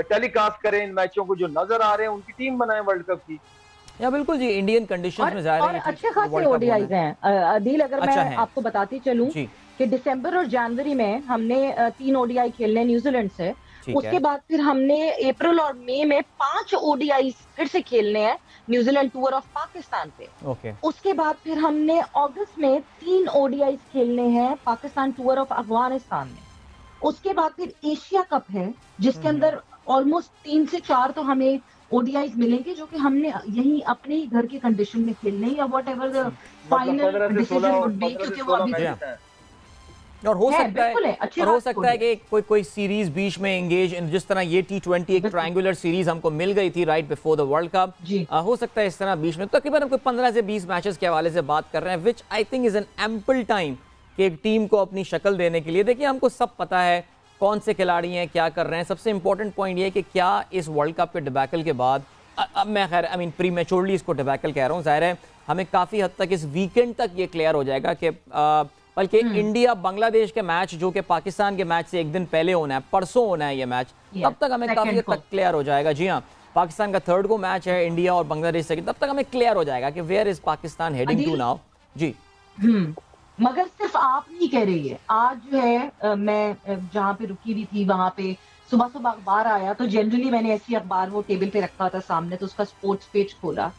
टेलीकास्ट करें इन मैचों को, जो नजर आ रहे हैं, उनकी टीम बनाए वर्ल्ड कप की। या बिल्कुल जी, इंडियन कंडीशंस में जा रहे और हैं, अच्छे खासे ओडीआईज हैं अदील, अगर अच्छा मैं आपको बताती चलूं कि दिसंबर और जनवरी में हमने 3 ओडीआई खेलने न्यूजीलैंड से, उसके बाद फिर हमने अप्रैल और मई में 5 ओडीआई फिर से खेलने हैं न्यूजीलैंड टूर ऑफ पाकिस्तान पे। उसके बाद फिर हमने अगस्त में 3 ओडीआई खेलने हैं पाकिस्तान टूर ऑफ अफगानिस्तान में। उसके बाद फिर एशिया कप है जिसके अंदर ऑलमोस्ट 3 से 4 तो हमें ओडीआईज मिलेंगे जो कि हमने यही अपने ही घर के कंडीशन में खेलने या what ever the final decision would be, क्योंकि वो अभी और हो सकता है कि कोई सीरीज बीच में एंगेज, जिस तरह ये T20 एक ट्रायंगुलर सीरीज हमको मिल गई थी right before the world cup, हो सकता है इस तरह बीच में तकरीबन हम 15 से 20 मैचेस के हवाले से बात कर रहे हैं, which I think is an ample time कि एक टीम को अपनी शक्ल देने के लिए। देखिए, हमको सब पता है कौन से खिलाड़ी हैं, क्या कर रहे हैं। सबसे इंपॉर्टेंट पॉइंट ये है कि क्या इस वर्ल्ड कप के डिबैकल के बाद, अब मैं खैर आई मीन प्रीमेच्योरली इसको डिबैकल कह रहा हूँ, जाहिर है हमें काफ़ी हद तक इस वीकेंड तक ये क्लियर हो जाएगा कि बल्कि इंडिया बांग्लादेश के मैच जो कि पाकिस्तान के मैच से एक दिन पहले होना है, परसों होना है ये मैच, तब तक हमें काफ़ी हद तक क्लियर हो जाएगा। जी हाँ, पाकिस्तान का थर्ड को मैच है इंडिया और बांग्लादेश से, तब तक हमें क्लियर हो जाएगा कि where is Pakistan heading to now. जी मगर सिर्फ आप नहीं कह रही है, आज जो है मैं जहाँ पे रुकी हुई थी वहां पे सुबह सुबह अखबार आया, तो जनरली मैंने ऐसी अखबार वो टेबल पे रखा था सामने, तो उसका स्पोर्ट्स पेज खोला,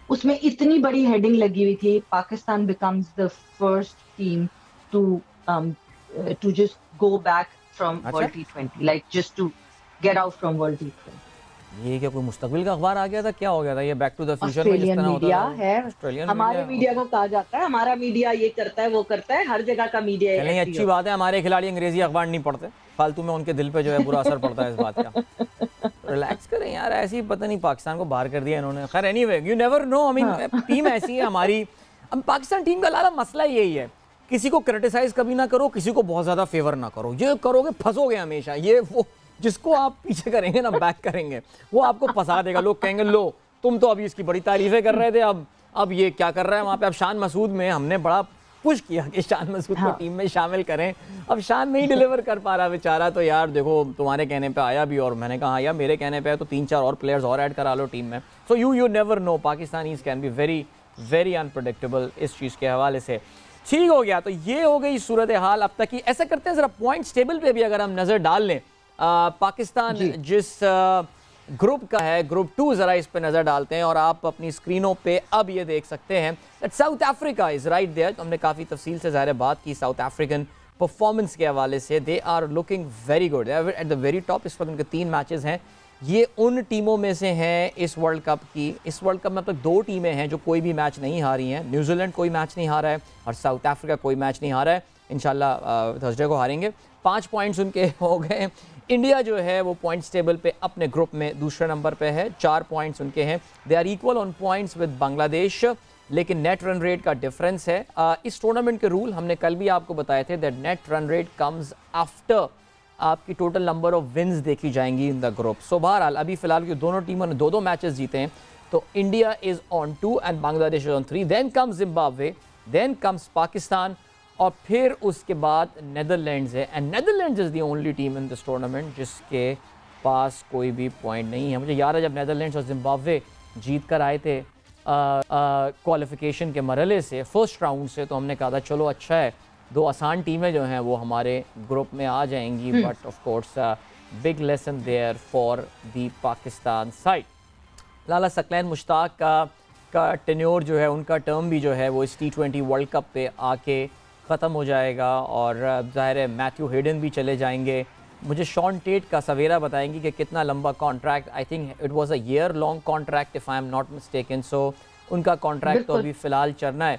उसमें इतनी बड़ी हेडिंग लगी हुई थी, Pakistan becomes the first team to just go back from world T20, like just to get out from world T20। ये क्या कोई मुस्तकबिल का अखबार आ गया था, क्या हो गया था? ये बैक टू द फ्यूचर में जिस तरह मीडिया है, हमारे मीडिया को कहा जाता है हमारा मीडिया ये करता है वो करता है, हर जगह का मीडिया नहीं, अच्छी बात है, हमारे खिलाड़ी अंग्रेजी अखबार नहीं पढ़ते, फालतू में उनके दिल पे जो है बुरा असर पड़ता है इस बात का। रिलैक्स करें यार, ऐसी पता नहीं पाकिस्तान को बाहर कर दिया इन्होंने। खैर anyway, you never know, I mean team ऐसी है हमारी। अब पाकिस्तान टीम का लाला मसला यही है, किसी को क्रिटिसाइज कभी ना करो, किसी को बहुत ज्यादा फेवर ना करो, ये करोगे फंसोगे हमेशा। ये वो जिसको आप पीछे करेंगे ना, बैक करेंगे, वो आपको फंसा देगा। लोग कहेंगे लो तुम तो अभी इसकी बड़ी तारीफें कर रहे थे, अब ये क्या कर रहा है वहाँ पे। अब शान मसूद में हमने बड़ा पुश किया कि शान मसूद को टीम में शामिल करें, अब शान नहीं डिलीवर कर पा रहा बेचारा। तो यार देखो, तुम्हारे कहने पे आया भी और मैंने कहा यार मेरे कहने पे है तो 3-4 और प्लेयर्स और ऐड करा लो टीम में। So you never know, Pakistanis can be very very unpredictable इस चीज़ के हवाले से। ठीक हो गया, तो ये हो गई सूरत हाल अब तक की। ऐसा करते हैं ज़रा पॉइंट्स टेबल पे भी अगर हम नज़र डाल लें, पाकिस्तान जिस ग्रुप का है, ग्रुप 2, जरा इस पे नजर डालते हैं और आप अपनी स्क्रीनों पे अब ये देख सकते हैं that South Africa is right there. तो हमने काफी तफसील से ज़ाहिर बात की साउथ अफ्रीकन परफॉर्मेंस के हवाले से। They are looking very good at the very top. इस वक्त उनके 3 मैचेस हैं। ये उन टीमों में से हैं इस वर्ल्ड कप की, इस वर्ल्ड कप में अब तक 2 टीमें हैं जो कोई भी मैच नहीं हारी हैं। न्यूजीलैंड कोई मैच नहीं हारा है और साउथ अफ्रीका कोई मैच नहीं हारा है। इंशाल्लाह थर्सडे को हारेंगे। 5 पॉइंट्स उनके हो गए। इंडिया जो है वो पॉइंट्स टेबल पे अपने ग्रुप में दूसरे नंबर पे है, 4 पॉइंट्स उनके हैं। They are equal on points with Bangladesh, लेकिन नेट रन रेट का डिफरेंस है। इस टूर्नामेंट के रूल हमने कल भी आपको बताए थे that net run rate comes after आपकी टोटल नंबर ऑफ विन्स देखी जाएंगी इन द ग्रुप। सो बहरहाल अभी फिलहाल की दोनों टीमों ने 2-2 मैचेस जीते हैं, तो India is on 2 and Bangladesh is on 3। Then comes Zimbabwe, then comes Pakistan और फिर उसके बाद नेदरलैंड्स है। And Netherlands is the only team in this tournament जिसके पास कोई भी पॉइंट नहीं है। मुझे याद है जब नेदरलैंड्स और जिम्बाब्वे जीत कर आए थे क्वालिफिकेशन के मरहले से, फर्स्ट राउंड से, तो हमने कहा था चलो अच्छा है 2 आसान टीमें जो हैं वो हमारे ग्रुप में आ जाएंगी। But of course big lesson there for the Pakistan side. Lala Saqlain Mushtaq का टेन्योर जो है, उनका टर्म भी जो है वो इस T20 वर्ल्ड कप पे आके ख़त्म हो जाएगा और ज़ाहिर है मैथ्यू हेडन भी चले जाएंगे। मुझे शॉन टेट का सवेरा बताएंगी कि कितना लंबा contract, I think it was a year long contract if I am not mistaken. So उनका कॉन्ट्रैक्ट तो अभी फ़िलहाल चलना है।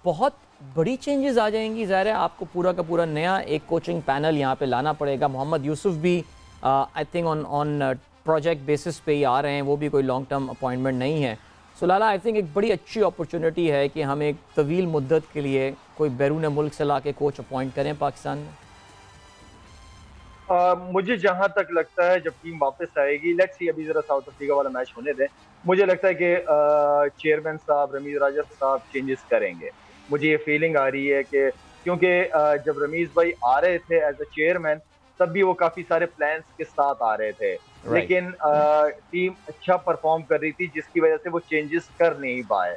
बहुत बड़ी चेंजेस आ जाएंगी। ज़ाहिर है आपको पूरा का पूरा नया एक कोचिंग पैनल यहाँ पे लाना पड़ेगा। मोहम्मद यूसुफ भी I think on project basis पे ही आ रहे हैं, वो भी कोई लॉन्ग टर्म अपॉइंटमेंट नहीं है। सो लाला आई थिंक एक बड़ी अच्छी अपॉर्चुनिटी है कि हम एक तवील मुद्दत के लिए कोई बैरून मुल्क से ला के कोच अपॉइंट करें पाकिस्तान में। मुझे जहां तक लगता है जब टीम वापस आएगी, लेट्स सी, अभी जरा साउथ अफ्रीका वाला मैच होने दें, मुझे लगता है कि चेयरमैन साहब रमीज राजा साहब चेंजेस करेंगे। मुझे ये फीलिंग आ रही है कि क्योंकि जब रमीज भाई आ रहे थे एज अ चेयरमैन तब भी वो काफी सारे प्लान्स के साथ आ रहे थे, लेकिन टीम अच्छा परफॉर्म कर रही थी जिसकी वजह से वो चेंजेस कर नहीं पाए।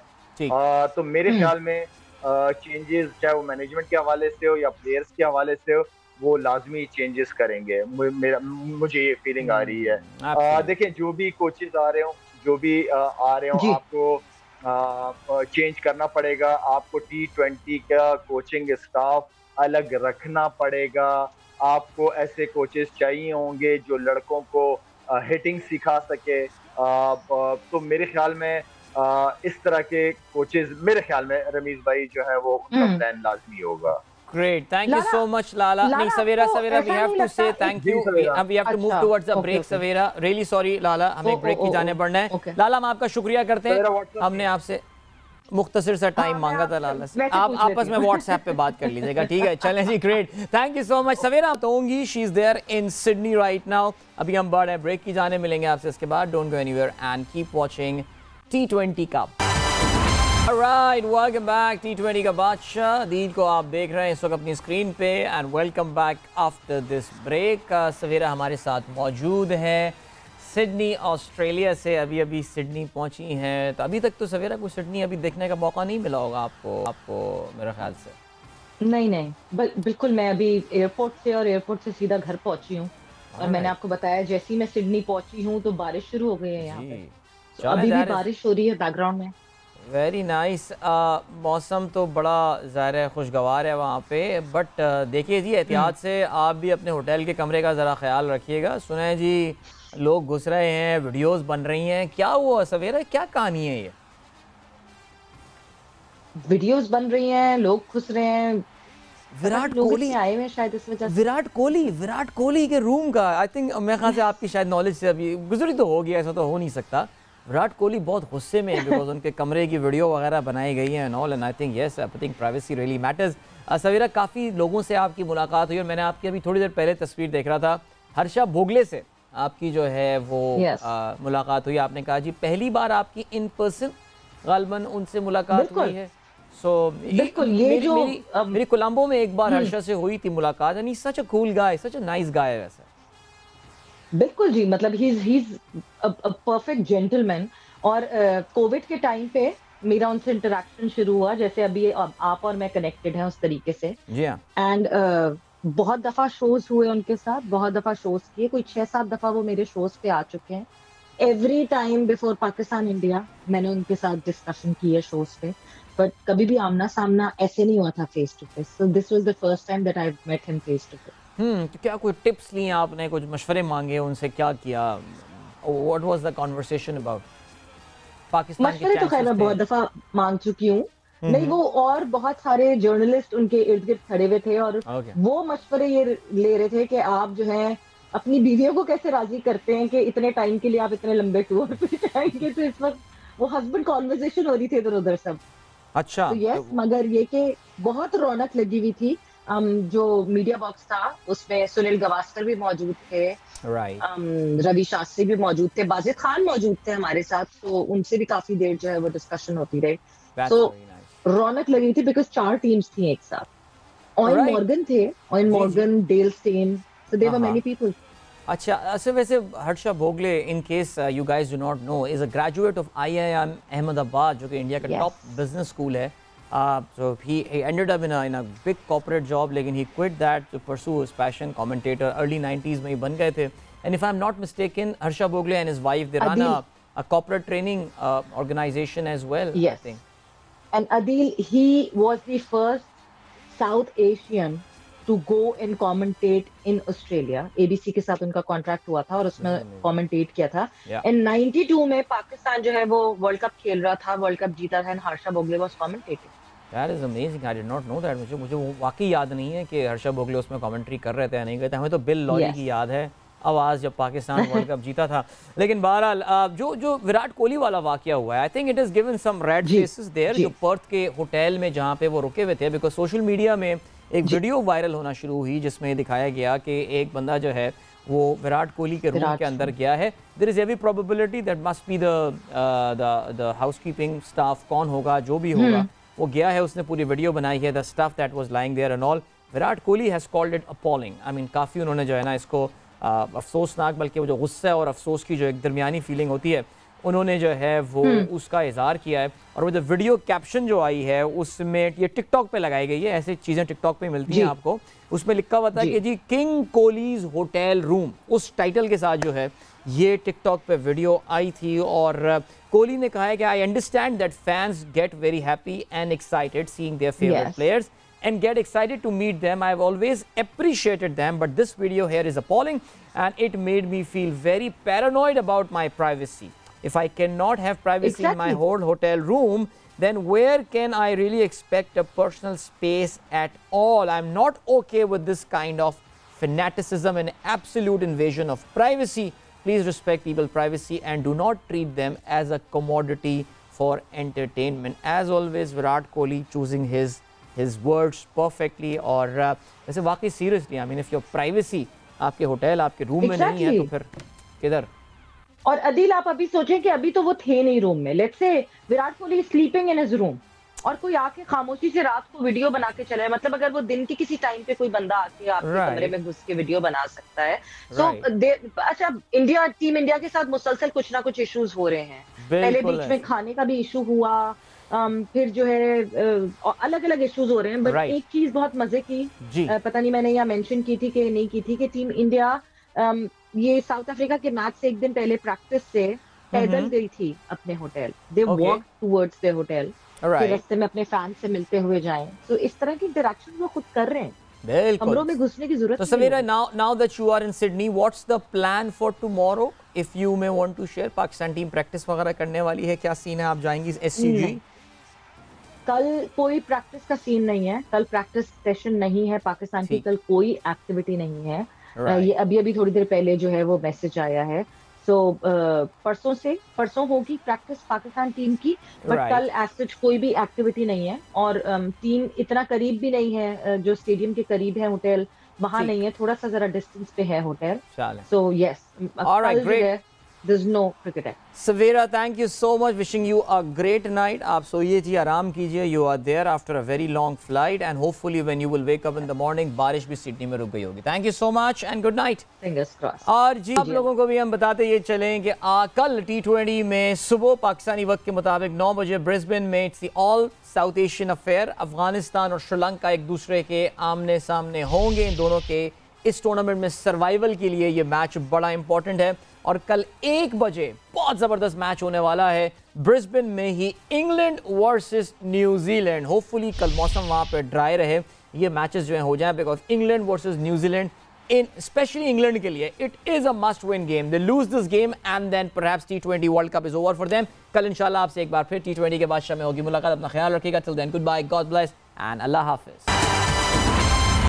तो मेरे ख्याल में चेंजेस चाहे वो मैनेजमेंट के हवाले से हो या प्लेयर्स के हवाले से हो, वो लाजमी चेंजेस करेंगे। मुझे ये फीलिंग आ रही है। देखें, जो भी कोचेस आ रहे हो, जो भी आ रहे हो, आपको चेंज करना पड़ेगा। आपको T20 का कोचिंग स्टाफ अलग रखना पड़ेगा। आपको ऐसे कोचेस चाहिए होंगे जो लड़कों को हिटिंग सिखा सके। तो मेरे ख्याल में इस तरह के कोचेस, मेरे ख्याल में रमीज भाई जो है वो उनका प्लान लाजमी होगा। Great, thank you so much, Lala. नहीं, सवेरा, we have to say thank you. We have to move towards the break, Savera. Really sorry, Lala, हमें एक ब्रेक की जाने पड़ना है। लाला, हम आपका शुक्रिया करते हैं। हमने आपसे मुख्तसर सा टाइम मांगा था लाला से। आप आपस में व्हाट्सएप पे बात कर लीजिएगा, ठीक है? चलें जी, great, thank you so much. Savera तो होंगी, she is there in Sydney right now. अभी हम बढ़ रहे हैं ब्रेक की जाने, मिलेंगे आपसे इसके बाद। Don't go anywhere and keep watching T20 cup. Alright, welcome back. T20 का बादशाह दीद को आप देख रहे हैं इस वक्त अपनी स्क्रीन पे, and welcome back after this break. Savera हमारे साथ मौजूद है सिडनी, ऑस्ट्रेलिया से। अभी अभी सिडनी पहुंची हैं, तो अभी तक तो सवेरा को सिडनी अभी देखने का मौका नहीं मिला होगा आपको मेरे ख्याल से। नहीं, बिल्कुल। मैं अभी एयरपोर्ट से, और एयरपोर्ट से सीधा घर पहुंची हूँ, और मैंने आपको बताया जैसे ही मैं सिडनी पहुंची हूँ तो बारिश शुरू हो गई है यहाँ पे। अभी भी बारिश हो रही है बैकग्राउंड में। Very nice. मौसम तो बड़ा ज़ाहिर है खुशगवार है वहाँ पे, बट देखिए जी, एहतियात से आप भी अपने होटल के कमरे का ज़रा ख्याल रखिएगा। सुना है जी लोग घुस रहे हैं, वीडियोस बन रही हैं, क्या हुआ सवेरा, क्या कहानी है ये? वीडियोस बन रही हैं, लोग घुस रहे हैं। विराट कोहली आए हुए शायद इस वजह से। विराट कोहली के रूम का आई थिंक, मेरे ख्याल से आपकी शायद नॉलेज से अभी गुजरी तो हो गया, ऐसा तो हो नहीं सकता। विराट कोहली बहुत गुस्से में है बिकॉज उनके कमरे की वीडियो वगैरह बनाई गई है and all, and I think yes, I think privacy really matters. Savera, काफ़ी लोगों से आपकी मुलाकात हुई और मैंने आपकी अभी थोड़ी देर पहले तस्वीर देख रहा था, हर्षा भोगले से आपकी जो है वो मुलाकात हुई। आपने कहा जी पहली बार आपकी इन पर्सन गालबन उनसे मुलाकात हुई है। सो बिल्कुल, ये जो मेरी कोलंबो में एक बार हर्षा से हुई थी मुलाकात, and he is such a cool guy, such a nice guy. वैसे बिल्कुल जी, मतलब ही इज अ परफेक्ट जेंटलमैन। और कोविड के टाइम पे मेरा उनसे इंटरेक्शन शुरू हुआ, जैसे अभी आप और मैं कनेक्टेड हैं उस तरीके से। जी हाँ। एंड बहुत दफा शोज हुए उनके साथ, बहुत दफा शोज किए, कोई 6-7 दफा वो मेरे शोज पे आ चुके हैं। Every time before Pakistan India मैंने उनके साथ डिस्कशन की है शोज पे, बट कभी भी आमना सामना ऐसे नहीं हुआ था face to face. So this was the first time that I met him face to face. तो क्या कोई टिप्स लिए आपने, कुछ मशवरे मांगे उनसे, क्या किया? What was the conversation about? Pakistan के मशवरे तो खैर मैं बहुत दफा मांग चुकी हूँ। नहीं, वो और बहुत सारे जर्नलिस्ट उनके इर्द गिर्द खड़े हुए थे, और वो मशवरे ये ले रहे थे कि आप जो है अपनी बीवियों को कैसे राजी करते हैं कि इतने टाइम के लिए आप इतने लंबे टूर पे जाएंगे। तो इस वक्त वो हस्बैंड कॉन्वर्सेशन हो रही थी इधर उधर सब। अच्छा। तो यस, मगर ये कि बहुत रौनक लगी हुई थी। जो मीडिया बॉक्स था उसमें सुनील गावस्कर भी मौजूद थे, रवि शास्त्री भी मौजूद थे, बाजिद खान मौजूद थे हमारे साथ, तो उनसे भी काफी देर जो है वो डिस्कशन होती रही। तो रौनक लगी थी बिकॉज 4 टीम्स थी एक साथ। ऑयन मॉर्गन थे, Eoin Morgan, Dale Steyn, so there were many people. अच्छा, वैसे Harsha Bhogle, in case you guys do not know, is a graduate of IIM Ahmedabad, जो कि इंडिया का टॉप बिजनेस स्कूल है। So he ended up in a big corporate job, लेकिन he quit that to pursue his passion. Commentator early 90s में ही बन गए थे, and if I'm not mistaken, Harsha Bhogle and his wife, they run a corporate training organization as well. Yes. I think. And Adil, he was the first South Asian to go and commentate in Australia. ABC के साथ उनका contract हुआ था और उसमें commentate किया था। And 92 में पाकिस्तान जो है वो वर्ल्ड कप खेल रहा था, वर्ल्ड कप जीता था, and Harsha Bhogle was commentating. That is amazing. I did not know that. मुझे वाकई याद नहीं है कि हर्षा भोगले उसमें कमेंट्री कर रहे थे या नहीं गए थे। हमें तो बिल लॉरी की याद है, आवाज़ जब पाकिस्तान वर्ल्ड कप जीता था। लेकिन बहरहाल जो विराट कोहली वाला वाकया हुआ है, I think it is given some red faces there, जो पर्थ के होटल में जहाँ पे वो रुके हुए थे, बिकॉज सोशल मीडिया में एक वीडियो वायरल होना शुरू हुई जिसमें दिखाया गया कि एक बंदा जो है वो विराट कोहली के रूम के अंदर गया है। There is every probability that must be the housekeeping staff, कौन होगा, जो भी होगा। वो गया है, उसने पूरी वीडियो बनाई है, the stuff that was lying there and all. Virat Kohli has called it appalling. I mean काफ़ी उन्होंने जो है ना इसको अफसोसनाक, बल्कि वो जो गुस्सा और अफसोस की जो एक दरमियानी फीलिंग होती है उन्होंने जो है वो उसका इज़हार किया है। और वो जो वीडियो कैप्शन जो आई है उसमें ये टिकटॉक पे लगाई गई है, ऐसी चीज़ें टिकटॉक पे मिलती हैं आपको, उसमें लिखा हुआ था कि जी किंग कोहलीज होटल रूम, उस टाइटल के साथ जो है ये टिकटॉक पे वीडियो आई थी। और कोहली ने कहा है कि I understand that fans get very happy and excited seeing their favourite players and get excited to meet them. I've always appreciated them, but this video here is appalling and it made me feel very paranoid about my privacy. If I cannot have privacy in my whole hotel room, then where can I really expect a personal space at all? I'm not okay with this kind of fanaticism and absolute invasion of privacy. Please respect people's privacy and do not treat them as a commodity for entertainment. As always, Virat Kohli choosing his words perfectly। और वैसे वाकई seriously I mean if your privacy आपके hotel आपके room में नहीं है तो फिर किधर। और अदिल आप अभी सोचें कि अभी तो वो थे नहीं रूम में, let's say Virat Kohli sleeping in his room और कोई आके खामोशी से रात को वीडियो बना के चले, मतलब अगर वो दिन के किसी टाइम पे कोई बंदा आके आपके कमरे में घुस के वीडियो बना सकता है। सो अच्छा, इंडिया टीम इंडिया के साथ मुसलसल कुछ ना कुछ इश्यूज हो रहे हैं, पहले बीच में खाने का भी इशू हुआ, फिर जो है अलग अलग इश्यूज हो रहे हैं। बट एक चीज बहुत मजे की, पता नहीं मैंने यहाँ मेंशन की थी कि नहीं की थी, कि टीम इंडिया ये साउथ अफ्रीका के मैच से एक दिन पहले प्रैक्टिस से पैदल गई थी अपने hotel. They walk towards their hotel, रास्ते में अपने फैन से मिलते हुए जाएं। तो इस तरह की इंटरेक्शन वो खुद कर रहे हैं, कमरों में घुसने की जरूरत नहीं है। तो Samira, now that you are in Sydney, what's the plan for tomorrow? If you may want to share, Pakistan team practice वगैरह करने वाली है, क्या सीन है? आप जाएंगी SCG? कल कोई प्रैक्टिस का सीन नहीं है, कल प्रैक्टिस सेशन नहीं है पाकिस्तान की, कल कोई एक्टिविटी नहीं है। ये अभी थोड़ी देर पहले जो है वो मैसेज आया है। सो परसों होगी प्रैक्टिस पाकिस्तान टीम की, बट कल एज सच कोई भी एक्टिविटी नहीं है। और टीम इतना करीब भी नहीं है, जो स्टेडियम के करीब है होटल वहां नहीं है, थोड़ा सा जरा डिस्टेंस पे है hotel. So yes, there's no cricket. Savera, thank you so much. Wishing you a great night. आप सोइए जी, आराम कीजिए. You are there after a very long flight and hopefully when you will wake up in the morning, बारिश भी Sydney में रुक गई होगी. Thank you so much and good night. Fingers crossed. और जी आप लोगों को भी हम बताते ये चलें कि कल T20 में सुबह पाकिस्तानी वक्त के मुताबिक 9 बजे ब्रिस्बेन में it's the all south Asian affair, Afghanistan और श्रीलंका एक दूसरे के आमने सामने होंगे। इन दोनों के इस टूर्नामेंट में सर्वाइवल के लिए ये मैच बड़ा इंपॉर्टेंट है। और कल 1 बजे बहुत ज़बरदस्त मैच होने वाला है ब्रिस्बेन में ही, इंग्लैंड वर्सेस न्यूजीलैंड। होपफुली कल मौसम वहाँ पे ड्राई रहे, ये मैचेस जो हैं हो जाएं, because England versus New Zealand in specially England के लिए it is a must win game. They lose this game and then perhaps T20 world cup is over for them. कल इंशाल्लाह आपसे एक बार फिर T20 के बादशाह में होगी मुलाकात। अपना ख्याल रखिएगा। Till then goodbye, God bless and Allah हाफिज़।